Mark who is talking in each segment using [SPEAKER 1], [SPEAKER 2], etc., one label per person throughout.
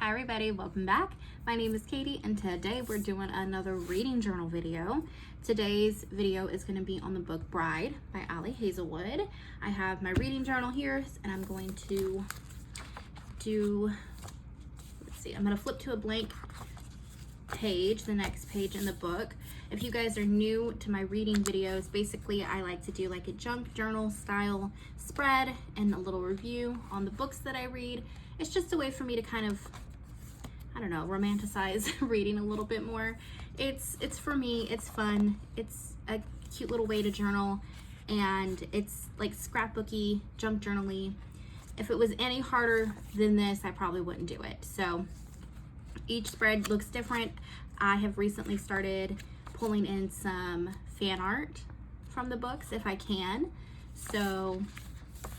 [SPEAKER 1] Hi everybody, welcome back. My name is Katie and today we're doing another reading journal video. Today's video is going to be on the book Bride by Ali Hazelwood. I have my reading journal here and I'm going to I'm going to flip to a blank page, the next page in the book. If you guys are new to my reading videos, basically I like to do like a junk journal style spread and a little review on the books that I read. It's just a way for me to kind of, I don't know, romanticize reading a little bit more. It's for me, it's fun. It's a cute little way to journal and it's like scrapbooky, junk journal-y. If it was any harder than this, I probably wouldn't do it. So each spread looks different. I have recently started pulling in some fan art from the books if I can. So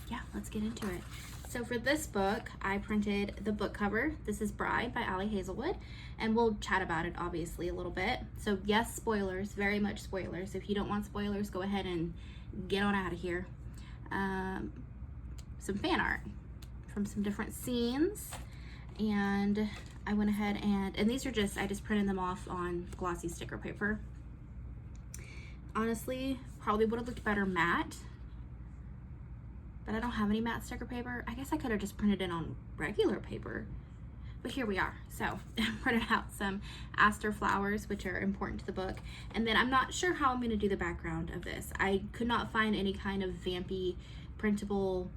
[SPEAKER 1] yeah, let's get into it. So for this book, I printed the book cover. This is Bride by Ali Hazelwood, and we'll chat about it obviously a little bit. So yes, spoilers, very much spoilers. If you don't want spoilers, go ahead and get on out of here. Some fan art from some different scenes, and I went ahead and these are I just printed them off on glossy sticker paper. Honestly, probably would have looked better matte, but I don't have any matte sticker paper. I guess I could have just printed it on regular paper, but here we are. So I printed out some aster flowers, which are important to the book. And then I'm not sure how I'm gonna do the background of this. I could not find any kind of vampy printable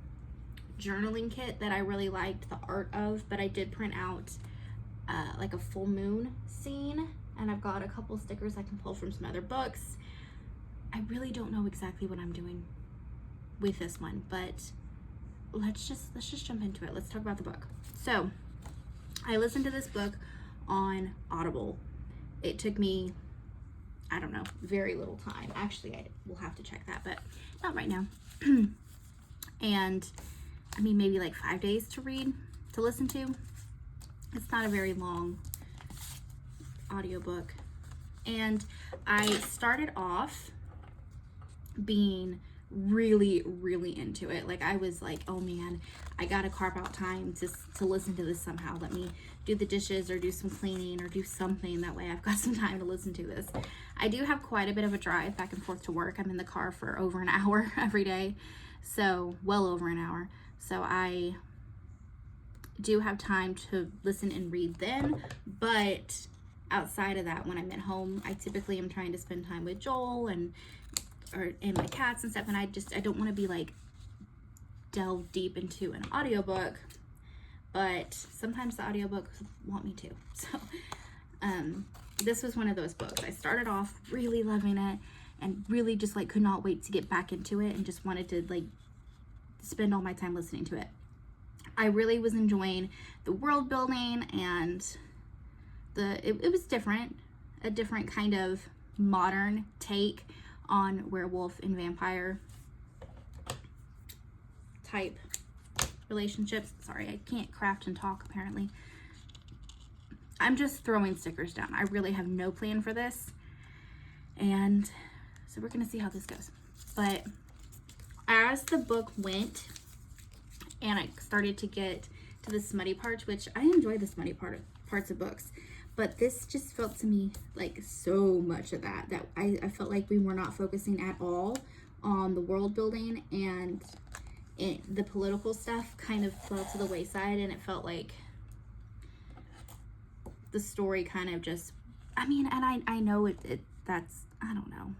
[SPEAKER 1] journaling kit that I really liked the art of, but I did print out like a full moon scene, and I've got a couple stickers I can pull from some other books. I really don't know exactly what I'm doing with this one, but let's just jump into it. Let's talk about the book. So I listened to this book on Audible. It took me, I don't know, very little time. Actually, I will have to check that, but not right now. And I mean, maybe like 5 days to listen to. It's not a very long audiobook. And I started off being really into it. Like I was like, oh man, I gotta carve out time to listen to this somehow. Let me do the dishes or do some cleaning or do something. That way I've got some time to listen to this. I do have quite a bit of a drive back and forth to work. I'm in the car for over an hour every day, so well over an hour. So I do have time to listen and read then, but outside of that, when I'm at home, I typically am trying to spend time with Joel and my cats and stuff, and I don't want to be like delve deep into an audiobook, but sometimes the audiobooks want me to. So this was one of those books. I started off really loving it and really just like could not wait to get back into it and just wanted to like spend all my time listening to it. I really was enjoying the world building, and it was different, a different kind of modern take on werewolf and vampire type relationships. Sorry, I can't craft and talk apparently. I'm just throwing stickers down. I really have no plan for this, and so we're gonna see how this goes. But as the book went and I started to get to the smutty parts, which I enjoy the smutty parts of books, but this just felt to me like so much of that I felt like we were not focusing at all on the world building, and the political stuff kind of fell to the wayside, and it felt like the story kind of just, I mean, and I know that's, I don't know.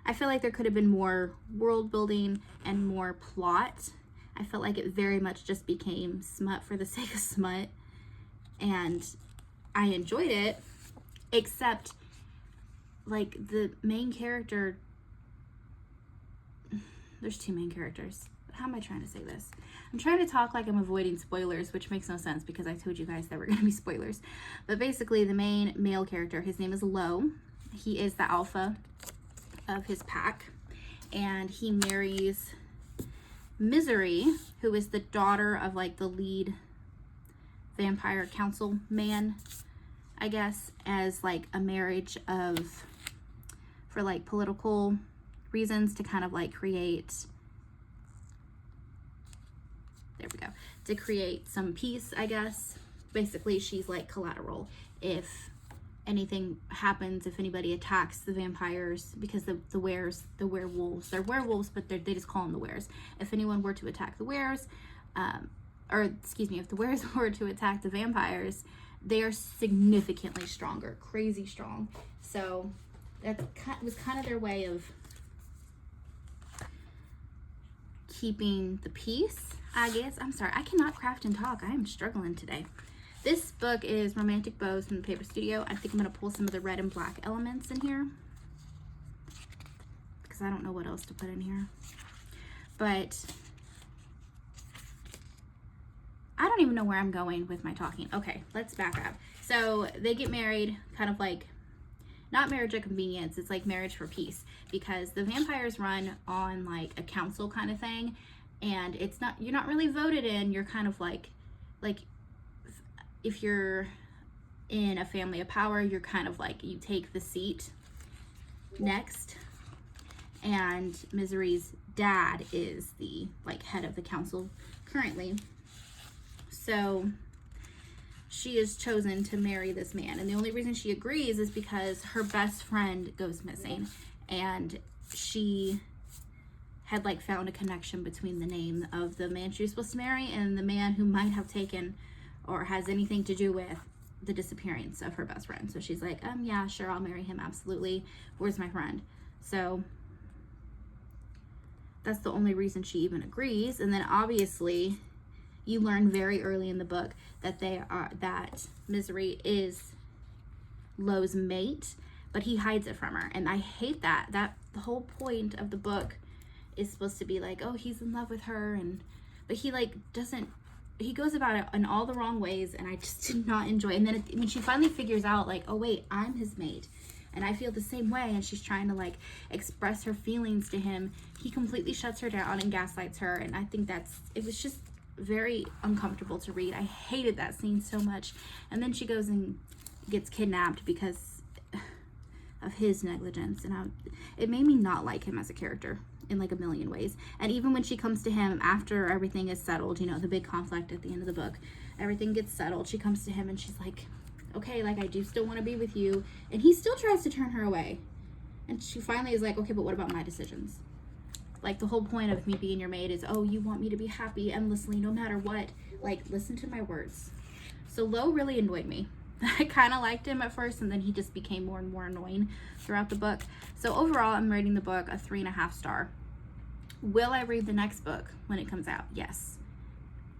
[SPEAKER 1] I feel like there could have been more world building and more plot. I felt like it very much just became smut for the sake of smut, and I enjoyed it, except like the main character, there's two main characters. How am I trying to say this? I'm trying to talk like I'm avoiding spoilers, which makes no sense because I told you guys there were going to be spoilers. But basically the main male character, his name is Lo. He is the alpha of his pack, and he marries Misery, who is the daughter of like the lead vampire council man, I guess, as like a marriage for like political reasons, to kind of like create, there we go, to create some peace, I guess, basically she's like collateral if anything happens, if anybody attacks the vampires, because the werewolves, they're werewolves, but they just call them the wares. If anyone were to attack the wares, or excuse me, if the wares were to attack the vampires, they are significantly stronger, crazy strong. So that was kind of their way of keeping the peace, I guess. I'm sorry, I cannot craft and talk. I am struggling today. This book is Romantic Bows from the Paper Studio. I think I'm going to pull some of the red and black elements in here, because I don't know what else to put in here. But I don't even know where I'm going with my talking. Okay, let's back up. So they get married, kind of like, not marriage of convenience, it's like marriage for peace, because the vampires run on like a council kind of thing, and it's not, you're not really voted in, you're kind of like if you're in a family of power, you're kind of like, you take the seat next. And Misery's dad is the like head of the council currently. So she is chosen to marry this man, and the only reason she agrees is because her best friend goes missing, and she had like found a connection between the name of the man she was supposed to marry and the man who might have taken or has anything to do with the disappearance of her best friend. So she's like, yeah, sure, I'll marry him, absolutely. Where's my friend? So that's the only reason she even agrees. And then obviously you learn very early in the book that that Misery is Lo's mate, but he hides it from her. And I hate that. The whole point of the book is supposed to be like, oh, he's in love with her, but he like doesn't, he goes about it in all the wrong ways, and I just did not enjoy it. And then when she finally figures out like, oh wait, I'm his mate and I feel the same way, and she's trying to like express her feelings to him, he completely shuts her down and gaslights her. And I think it was just very uncomfortable to read. I hated that scene so much. And then she goes and gets kidnapped because of his negligence, and it made me not like him as a character in like a million ways. And even when she comes to him after everything is settled, you know, the big conflict at the end of the book, everything gets settled, she comes to him and she's like, okay, like I do still want to be with you, and he still tries to turn her away. And she finally is like, okay, but what about my decisions? Like the whole point of me being your maid is, oh, you want me to be happy endlessly no matter what, like listen to my words. So Lo really annoyed me. I kind of liked him at first, and then he just became more and more annoying throughout the book. So overall, I'm rating the book a 3.5 star. Will I read the next book when it comes out? Yes,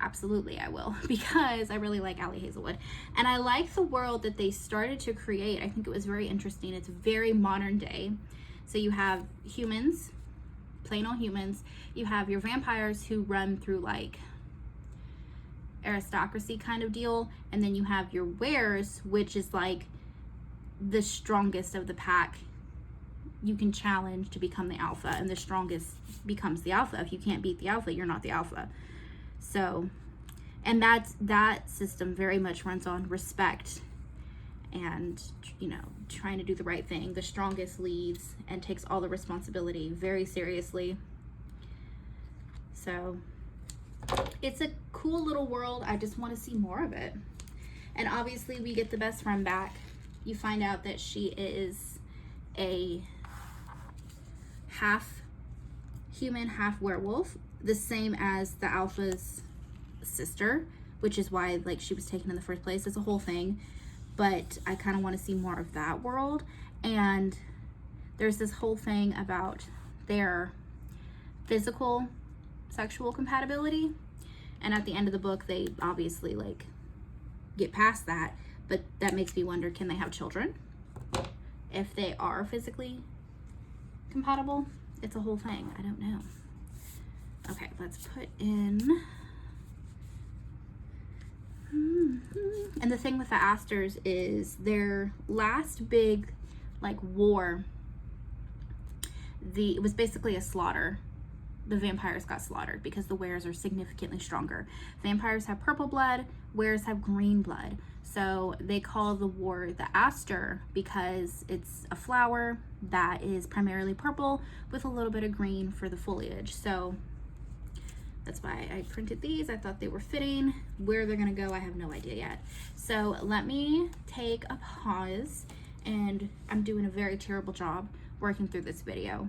[SPEAKER 1] absolutely I will, because I really like Ali Hazelwood. And I like the world that they started to create. I think it was very interesting. It's very modern day. So you have humans, plain old humans. You have your vampires who run through like aristocracy kind of deal, and then you have your wares, which is like the strongest of the pack. You can challenge to become the alpha, and the strongest becomes the alpha. If you can't beat the alpha, you're not the alpha. So, and that system very much runs on respect and, you know, trying to do the right thing. The strongest leads and takes all the responsibility very seriously. So it's a cool little world. I just want to see more of it. And obviously we get the best friend back. You find out that she is a half human, half werewolf, the same as the alpha's sister, which is why like she was taken in the first place. It's a whole thing, but I kind of want to see more of that world. And there's this whole thing about their physical sexual compatibility, and at the end of the book they obviously like get past that, but that makes me wonder, can they have children if they are physically compatible? It's a whole thing. I don't know. Okay, let's put in and the thing with the Asters is their last big like war, it was basically a slaughter. The vampires got slaughtered because the wares are significantly stronger. Vampires have purple blood, wares have green blood. So they call the war the Aster because it's a flower that is primarily purple with a little bit of green for the foliage. So That's why I printed these. I thought they were fitting. Where they're gonna go, I have no idea yet. So let me take a pause, and I'm doing a very terrible job working through this video,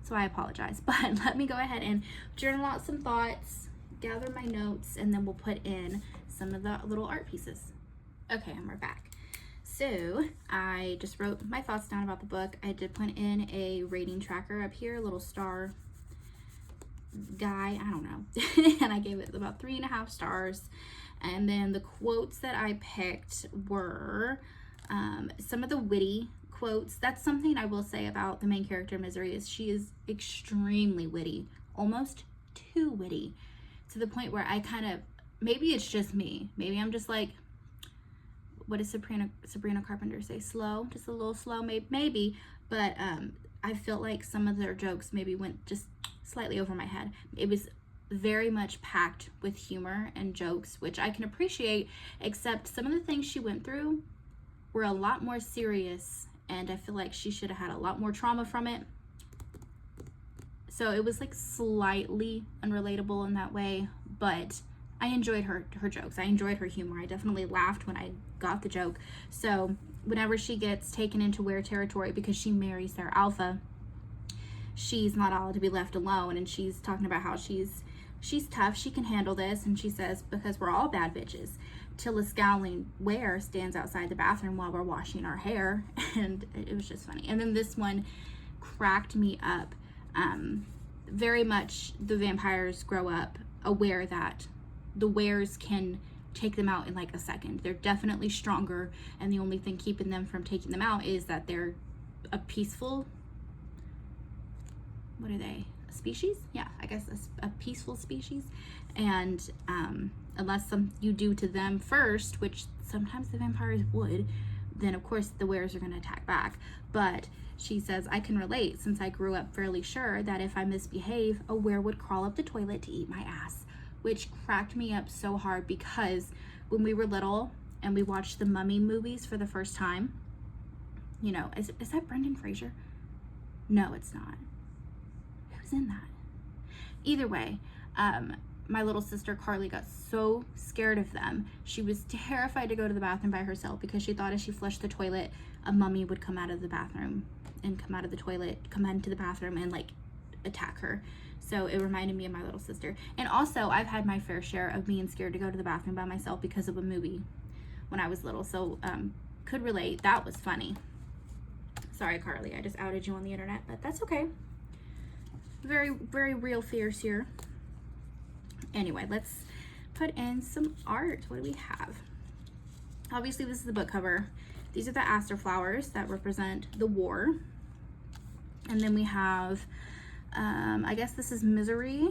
[SPEAKER 1] so I apologize. But let me go ahead and journal out some thoughts, gather my notes, and then we'll put in some of the little art pieces. Okay, and we're back. So I just wrote my thoughts down about the book. I did put in a rating tracker up here, a little star guy, I don't know. And I gave it about 3.5 stars. And then the quotes that I picked were some of the witty quotes. That's something I will say about the main character, Misery, is she is extremely witty, almost too witty, to the point where I kind of, maybe it's just me, maybe I'm just like, what does Sabrina Carpenter say? Slow, just a little slow, maybe. But I feel like some of their jokes maybe went just slightly over my head. It was very much packed with humor and jokes, which I can appreciate, except some of the things she went through were a lot more serious, and I feel like she should have had a lot more trauma from it. So it was like slightly unrelatable in that way, but I enjoyed her jokes. I enjoyed her humor. I definitely laughed when I got the joke. So whenever she gets taken into Were territory because she marries their alpha, she's not allowed to be left alone, and she's talking about how she's tough, she can handle this, and she says, because we're all bad bitches, till a scowling Were stands outside the bathroom while we're washing our hair. And it was just funny. And then this one cracked me up. Very much the vampires grow up aware that the Weres can take them out in like a second. They're definitely stronger, and the only thing keeping them from taking them out is that they're a peaceful, what are they, a species? Yeah, I guess a peaceful species. And unless you do to them first, which sometimes the vampires would, then of course the Weres are going to attack back. But she says, I can relate, since I grew up fairly sure that if I misbehave, a Were would crawl up the toilet to eat my ass. Which cracked me up so hard, because when we were little and we watched the Mummy movies for the first time, you know, is that Brendan Fraser? No, it's not. Who's in that? Either way, my little sister Carly got so scared of them. She was terrified to go to the bathroom by herself, because she thought if she flushed the toilet, a mummy would come out of the bathroom and come out of the toilet, come into the bathroom and like attack her. So it reminded me of my little sister. And also, I've had my fair share of being scared to go to the bathroom by myself because of a movie when I was little. So could relate. That was funny. Sorry, Carly, I just outed you on the internet, but that's okay. Very, very real fears here. Anyway, let's put in some art. What do we have? Obviously, this is the book cover. These are the aster flowers that represent the war. And then we have, I guess this is Misery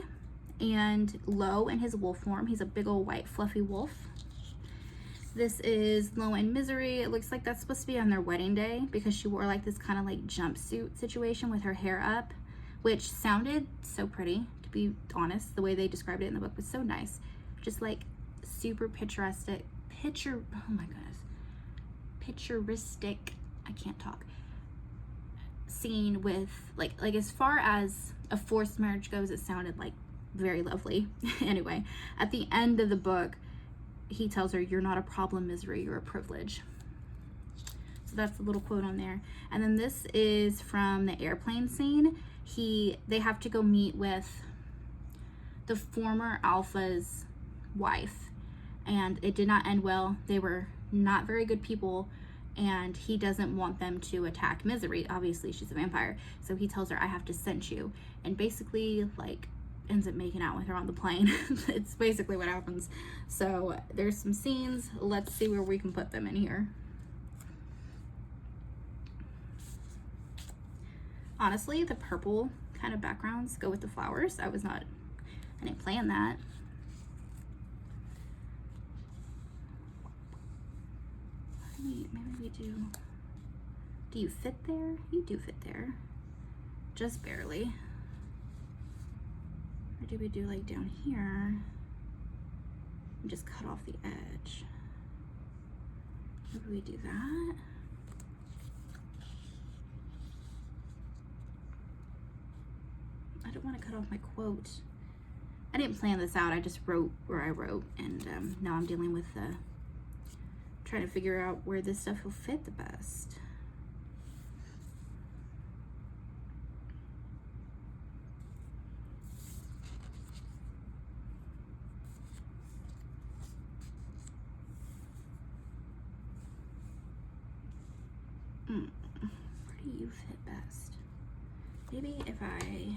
[SPEAKER 1] and Lo in his wolf form. He's a big old white fluffy wolf. This is Lo and Misery. It looks like that's supposed to be on their wedding day, because she wore like this kind of like jumpsuit situation with her hair up, which sounded so pretty, to be honest. The way they described it in the book was so nice. Just like super picturesque, oh my goodness, picturesque, I can't talk, scene with like as far as a forced marriage goes, it sounded like very lovely. Anyway, at the end of the book, he tells her, you're not a problem, Misery, you're a privilege. So that's a little quote on there. And then this is from the airplane scene. They have to go meet with the former alpha's wife, and it did not end well. They were not very good people, and he doesn't want them to attack Misery. Obviously, she's a vampire. So he tells her, I have to send you, and basically like ends up making out with her on the plane. It's basically what happens. So there's some scenes. Let's see where we can put them in here. Honestly, the purple kind of backgrounds go with the flowers. I didn't plan that. Maybe we do you fit there? You do fit there. Just barely. Or do we do like down here and just cut off the edge? Maybe we do that. I don't want to cut off my quote. I didn't plan this out. I just wrote where I wrote, and now I'm dealing with trying to figure out where this stuff will fit the best. Where do you fit best? Maybe if I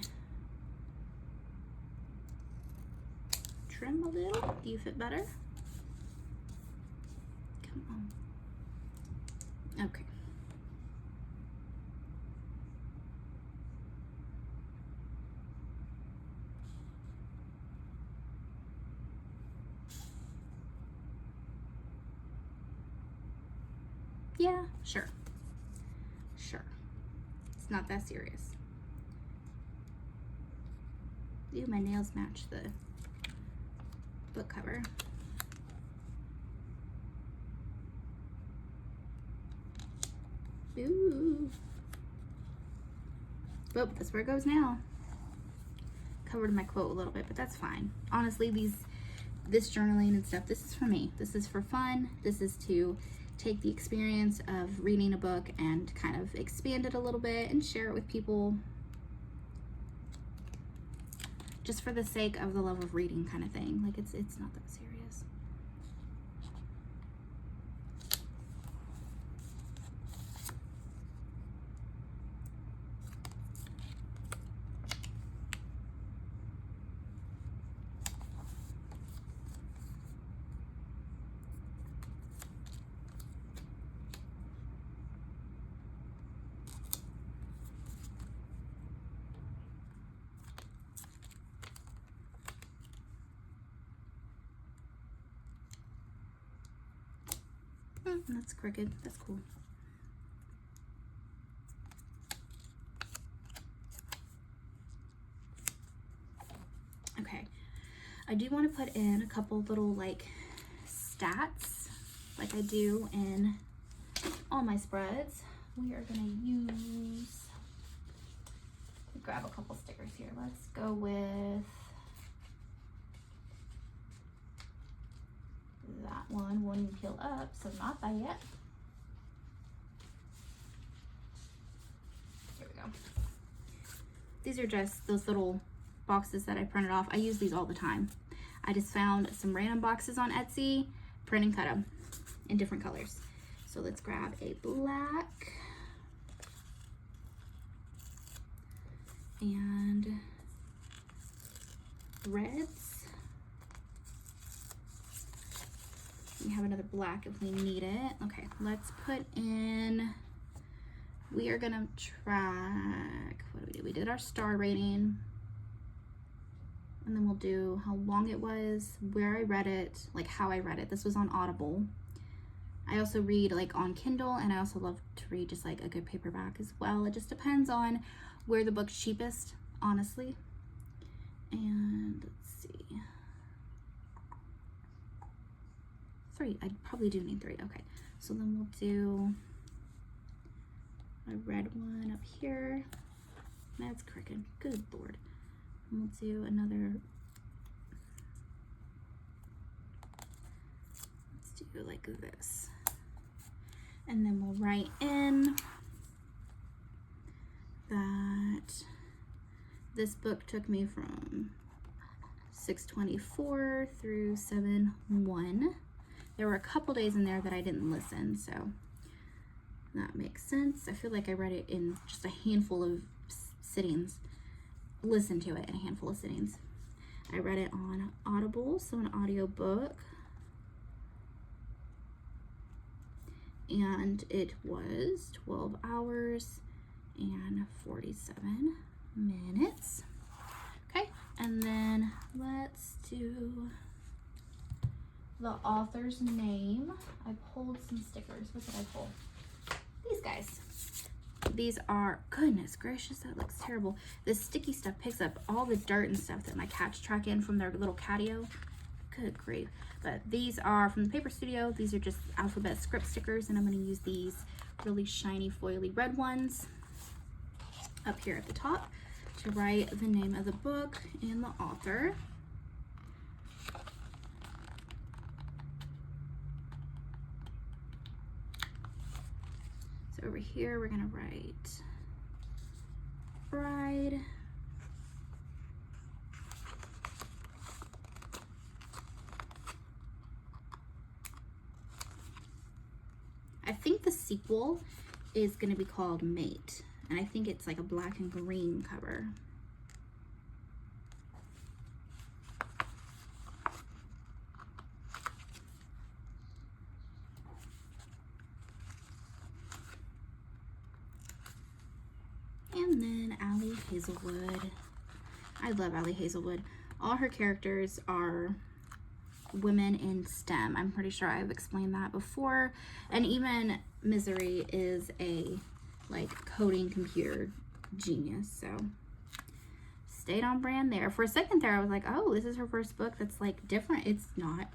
[SPEAKER 1] trim a little, do you fit better? Come on. Okay. Yeah, sure. Sure. It's not that serious. Ooh, my nails match the book cover. Ooh. Oh, that's where it goes now. Covered my quote a little bit, but that's fine. Honestly, this journaling and stuff, this is for me. This is for fun. This is to take the experience of reading a book and kind of expand it a little bit and share it with people, just for the sake of the love of reading kind of thing. Like it's not that serious. That's crooked. That's cool. Okay. I do want to put in a couple little like stats like I do in all my spreads. We are going to use, grab a couple stickers here. Let's go with that one. Won't even peel up, so not that yet. Here we go. These are just those little boxes that I printed off. I use these all the time. I just found some random boxes on Etsy, print and cut them in different colors. So let's grab a black and reds. We have another black if we need it. Okay, let's put in, we are gonna track, what do we do? We did our star rating, and then we'll do how long it was, where I read it, like how I read it. This was on Audible. I also read like on Kindle, and I also love to read just like a good paperback as well. It just depends on where the book's cheapest, honestly. And let's see. 3. I probably do need 3. Okay, so then we'll do a red one up here. That's crooked. Good Lord. And we'll do another. Let's do like this. And then we'll write in that this book took me from 6:24 through 7:1. There were a couple days in there that I didn't listen, so that makes sense. I feel like I read it in just a handful of sittings, listened to it in a handful of sittings. I read it on Audible, so an audio book, and it was 12 hours and 47 minutes. Okay, and then let's do the author's name. I pulled some stickers. What did I pull? These guys. These are, goodness gracious, that looks terrible. This sticky stuff picks up all the dirt and stuff that my cats track in from their little catio. Good grief. But these are from the Paper Studio. These are just alphabet script stickers, and I'm going to use these really shiny foily red ones up here at the top to write the name of the book and the author. So over here, we're gonna write bride. I think the sequel is gonna be called Mate, and I think it's like a black and green cover. And then Ali Hazelwood. I love Ali Hazelwood. All her characters are women in STEM. I'm pretty sure I've explained that before. And even Misery is a like coding computer genius. So stayed on brand there. For a second there, I was like, oh, this is her first book that's like different. It's not.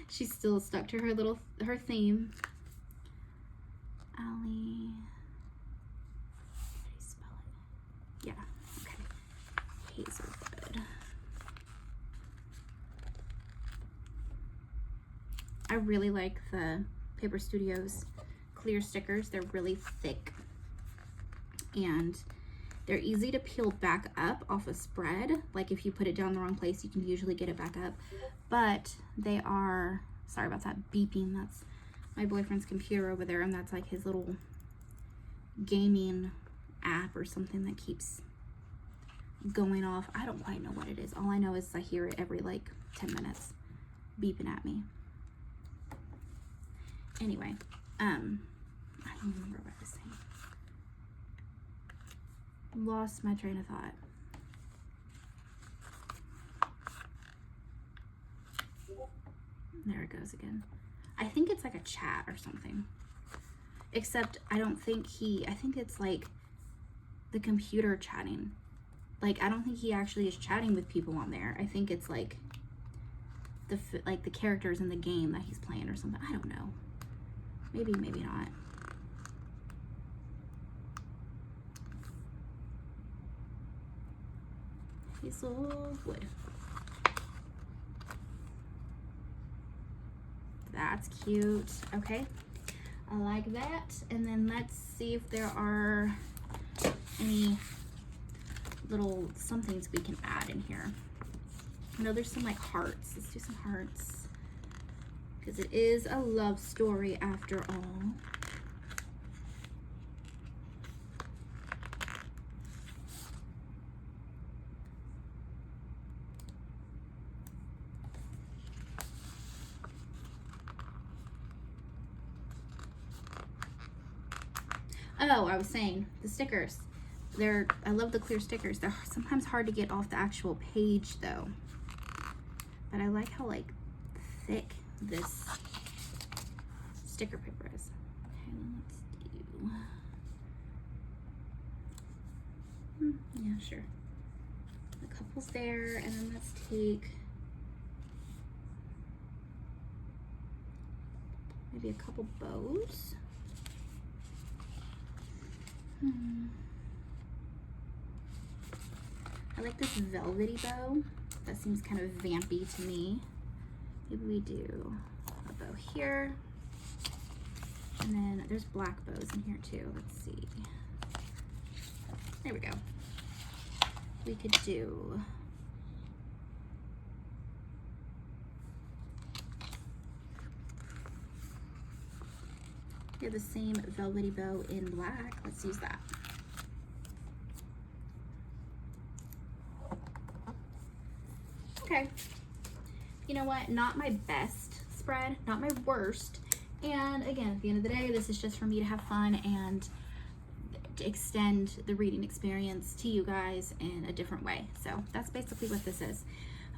[SPEAKER 1] She's still stuck to her theme. Ali. Yeah, okay. Hazelwood. I really like the Paper Studios clear stickers. They're really thick and they're easy to peel back up off a spread. Like if you put it down the wrong place, you can usually get it back up. But they are, sorry about that beeping. That's my boyfriend's computer over there, and that's like his little gaming app or something that keeps going off. I don't quite know what it is. All I know is I hear it every like 10 minutes beeping at me. Anyway, I don't remember what I was saying. Lost my train of thought. There it goes again. I think it's like a chat or something. Except I don't think I think it's like the computer chatting. Like, I don't think he actually is chatting with people on there. I think it's like the characters in the game that he's playing or something. I don't know. Maybe, maybe not. Hazelwood. That's cute. Okay. I like that. And then let's see if there are any little somethings we can add in here. I know there's some like hearts. Let's do some hearts because it is a love story after all. Oh, I was saying the stickers. I love the clear stickers. They're sometimes hard to get off the actual page though. But I like how like thick this sticker paper is. Okay, let's do, yeah, sure. The couple's there, and then let's take maybe a couple bows. I like this velvety bow. That seems kind of vampy to me. Maybe we do a bow here. And then there's black bows in here too. Let's see. There we go. We could do the same velvety bow in black. Let's use that. Okay. You know what? Not my best spread, not my worst. And again, at the end of the day, this is just for me to have fun and to extend the reading experience to you guys in a different way. So that's basically what this is.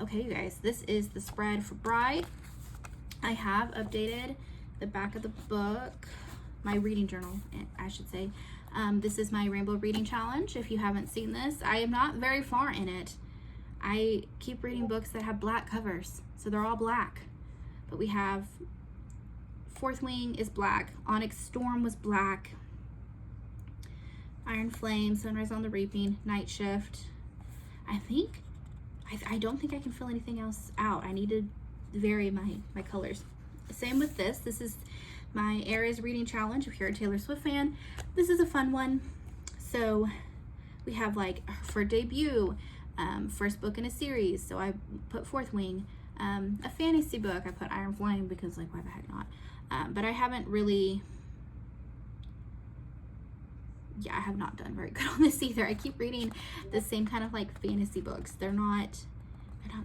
[SPEAKER 1] Okay, you guys, this is the spread for Bride. I have updated the back of the book, my reading journal, I should say. This is my Rainbow Reading Challenge. If you haven't seen this, I am not very far in it. I keep reading books that have black covers, so they're all black. But we have Fourth Wing is black, Onyx Storm was black, Iron Flame, Sunrise on the Reaping, Night Shift. I don't think I can fill anything else out. I need to vary my colors. Same with this. This is my Aries reading challenge. If you're a Taylor Swift fan, this is a fun one. So we have like for debut, first book in a series, so I put Fourth Wing. A fantasy book, I put Iron Flame because like why the heck not. But I haven't really, I have not done very good on this either. I keep reading the same kind of like fantasy books. They're not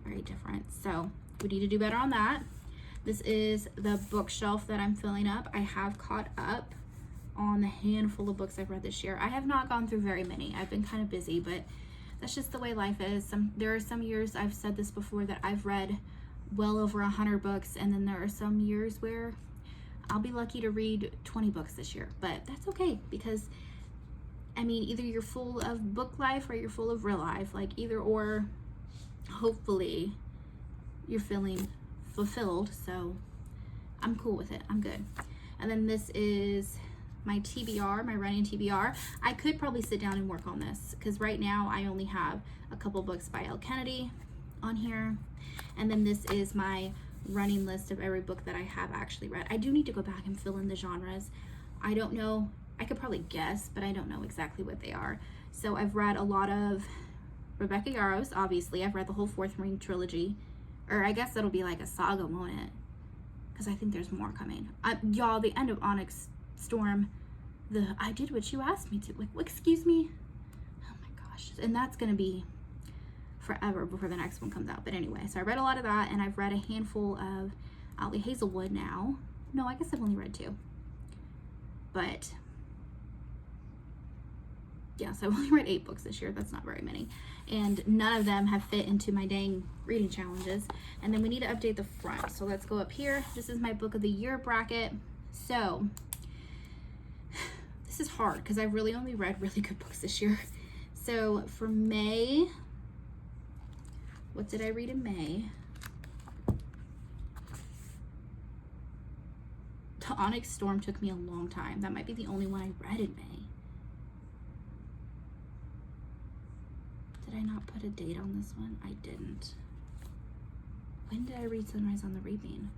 [SPEAKER 1] very different. So we need to do better on that. This is the bookshelf that I'm filling up. I have caught up on the handful of books I've read this year. I have not gone through very many. I've been kind of busy, but that's just the way life is. There are some years, I've said this before, that I've read well over 100 books, and then there are some years where I'll be lucky to read 20 books this year, but that's okay, because I mean, either you're full of book life or you're full of real life, like either or. Hopefully you're feeling fulfilled, so I'm cool with it. I'm good. And then this is my TBR, my running TBR. I could probably sit down and work on this because right now I only have a couple books by L. Kennedy on here. And then this is my running list of every book that I have actually read. I do need to go back and fill in the genres. I don't know. I could probably guess, but I don't know exactly what they are. So I've read a lot of Rebecca Yarros, obviously. I've read the whole Fourth Ring trilogy. Or I guess that'll be like a saga, won't it? Because I think there's more coming. Y'all, the end of Onyx Storm, I did what you asked me to. Like, excuse me? Oh my gosh. And that's going to be forever before the next one comes out. But anyway, so I read a lot of that, and I've read a handful of Ali Hazelwood now. No, I guess I've only read 2. But yes, I've only read 8 books this year. That's not very many. And none of them have fit into my dang reading challenges. And then we need to update the front. So let's go up here. This is my book of the year bracket. So this is hard because I've really only read really good books this year. So for May, what did I read in May? The Onyx Storm took me a long time. That might be the only one I read in May. Did I not put a date on this one? I didn't. When did I read Sunrise on the Reaping?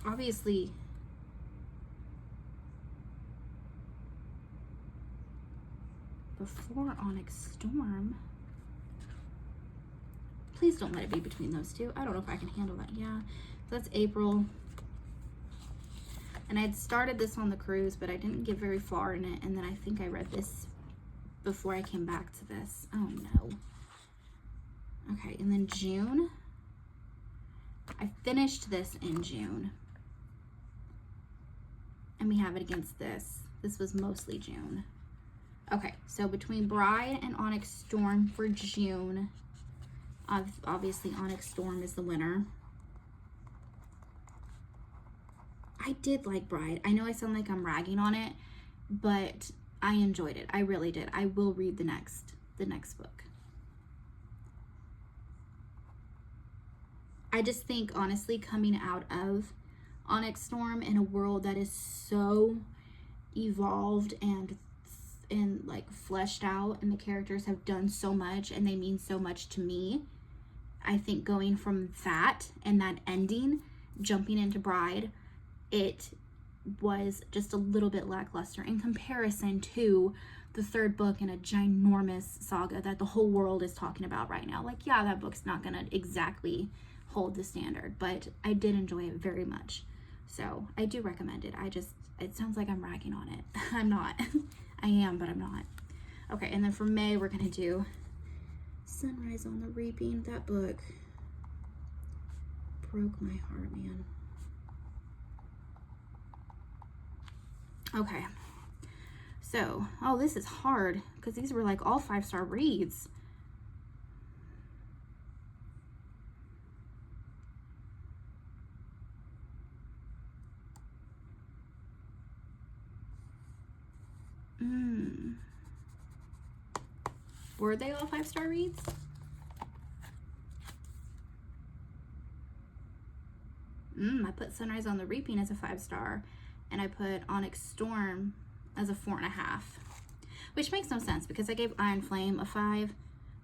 [SPEAKER 1] Obviously, before Onyx Storm. Please don't let it be between those two. I don't know if I can handle that. Yeah, so that's April. And I had started this on the cruise, but I didn't get very far in it. And then I think I read this before I came back to this. Oh no. Okay, and then June. I finished this in June. And we have it against this. This was mostly June. Okay, so between Bride and Onyx Storm for June, obviously Onyx Storm is the winner. I did like Bride. I know I sound like I'm ragging on it, but I enjoyed it. I really did. I will read the next book. I just think, honestly, coming out of Onyx Storm in a world that is so evolved and like fleshed out, and the characters have done so much and they mean so much to me, I think going from that and that ending, jumping into Bride, it was just a little bit lackluster in comparison to the third book in a ginormous saga that the whole world is talking about right now. Like, yeah, that book's not gonna exactly hold the standard, but I did enjoy it very much. So I do recommend it. It sounds like I'm ragging on it. I'm not. I am, but I'm not. Okay, and then for May, we're gonna do Sunrise on the Reaping. That book broke my heart, man. Okay, so, oh, this is hard because these were like all 5-star reads. Were they all 5-star reads? I put Sunrise on the Reaping as a 5-star, and I put Onyx Storm as a 4.5, which makes no sense because I gave Iron Flame a 5,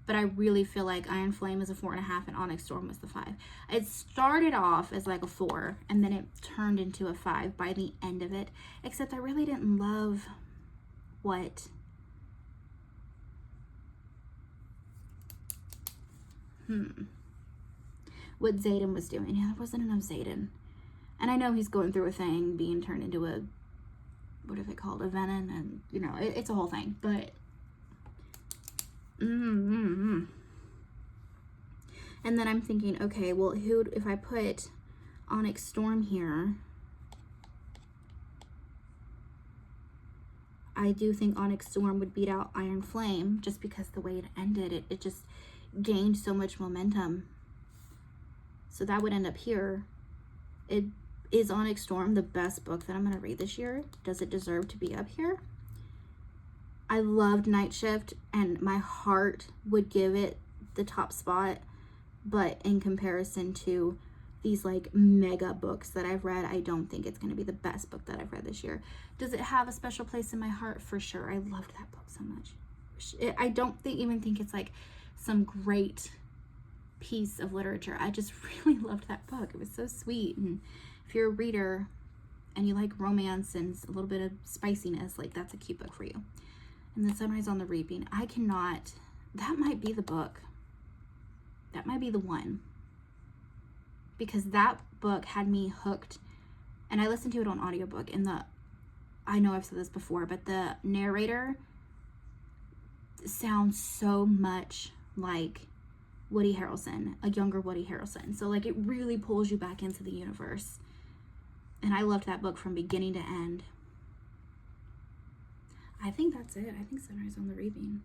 [SPEAKER 1] but I really feel like Iron Flame is a 4.5 and Onyx Storm was the 5. It started off as like a 4 and then it turned into a 5 by the end of it, except I really didn't love what Xaden was doing. Yeah, there wasn't enough Xaden. And I know he's going through a thing, being turned into a, what is it called, a venom, and you know, it's a whole thing, but and then I'm thinking, okay, well, if I put Onyx Storm here, I do think Onyx Storm would beat out Iron Flame just because the way it ended, it just gained so much momentum. So that would end up here. Is Onyx Storm the best book that I'm going to read this year? Does it deserve to be up here? I loved Night Shift, and my heart would give it the top spot, but in comparison to these like mega books that I've read, I don't think it's going to be the best book that I've read this year. Does it have a special place in my heart? For sure. I loved that book so much. I don't even think it's like some great piece of literature. I just really loved that book. It was so sweet, and if you're a reader and you like romance and a little bit of spiciness, like that's a cute book for you. And then Sunrise on the Reaping, that might be the book. That might be the one. Because that book had me hooked, and I listened to it on audiobook, and I know I've said this before, but the narrator sounds so much like Woody Harrelson, a younger Woody Harrelson. So like it really pulls you back into the universe. And I loved that book from beginning to end. I think that's it. I think Sunrise on the Reaping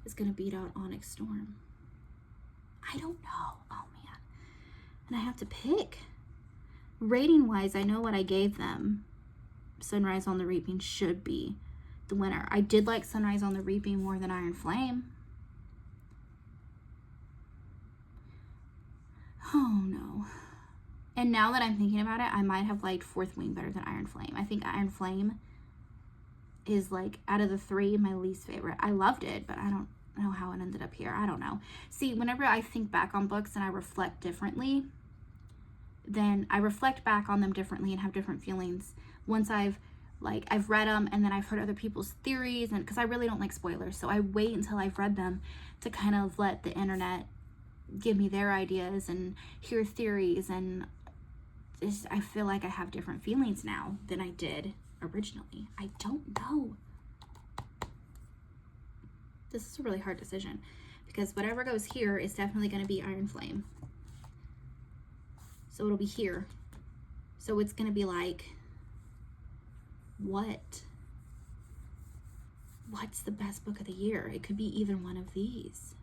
[SPEAKER 1] is going to beat out Onyx Storm. I don't know. Oh, man. And I have to pick. Rating-wise, I know what I gave them. Sunrise on the Reaping should be the winner. I did like Sunrise on the Reaping more than Iron Flame. Oh, no. And now that I'm thinking about it, I might have liked Fourth Wing better than Iron Flame. I think Iron Flame is like, out of the 3, my least favorite. I loved it, but I don't know how it ended up here. I don't know. See, whenever I think back on books and I reflect differently, then I reflect back on them differently and have different feelings once I've read them and then I've heard other people's theories, and because I really don't like spoilers, so I wait until I've read them to kind of let the internet give me their ideas and hear theories, and I feel like I have different feelings now than I did originally. I don't know. This is a really hard decision because whatever goes here is definitely going to be Iron Flame. So it'll be here. So it's going to be like, what's the best book of the year? It could be even one of these.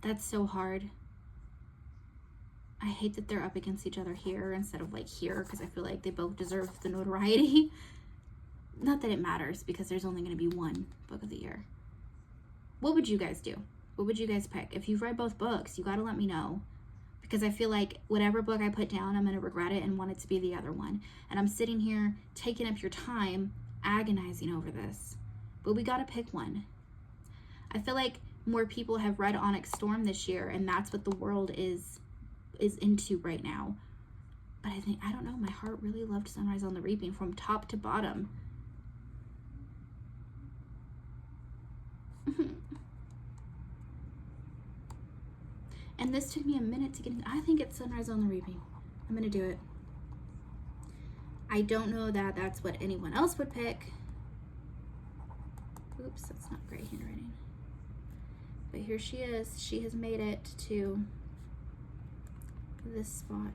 [SPEAKER 1] That's so hard. I hate that they're up against each other here instead of like here, because I feel like they both deserve the notoriety. Not that it matters, because there's only going to be one book of the year. What would you guys do? What would you guys pick? If you've read both books, you got to let me know, because I feel like whatever book I put down, I'm going to regret it and want it to be the other one. And I'm sitting here taking up your time, agonizing over this. But we got to pick one. I feel like more people have read Onyx Storm this year, and that's what the world is into right now. But I don't know, my heart really loved Sunrise on the Reaping from top to bottom. And this took me a minute to get in. I think it's Sunrise on the Reaping. I'm gonna do it. I don't know that that's what anyone else would pick. Oops, that's not great handwriting. But here she is. She has made it to this spot.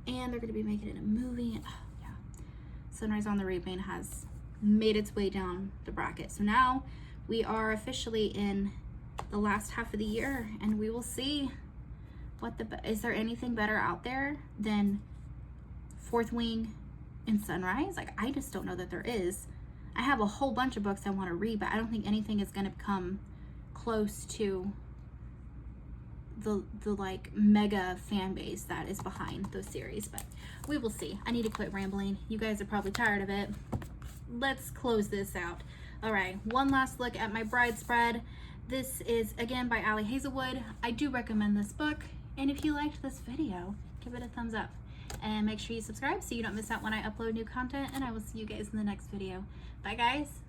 [SPEAKER 1] And they're going to be making it a movie. Oh, yeah. Sunrise on the Reaping has made its way down the bracket. So now we are officially in the last half of the year, and we will see is there anything better out there than Fourth Wing and Sunrise? Like, I just don't know that there is. I have a whole bunch of books I want to read, but I don't think anything is going to come close to the like mega fan base that is behind those series. But we will see. I need to quit rambling. You guys are probably tired of it. let's close this out. All right, one last look at my bride spread. This is again by Ali Hazelwood. I do recommend this book, and if you liked this video, give it a thumbs up and make sure you subscribe so you don't miss out when I upload new content, and I will see you guys in the next video. Bye guys.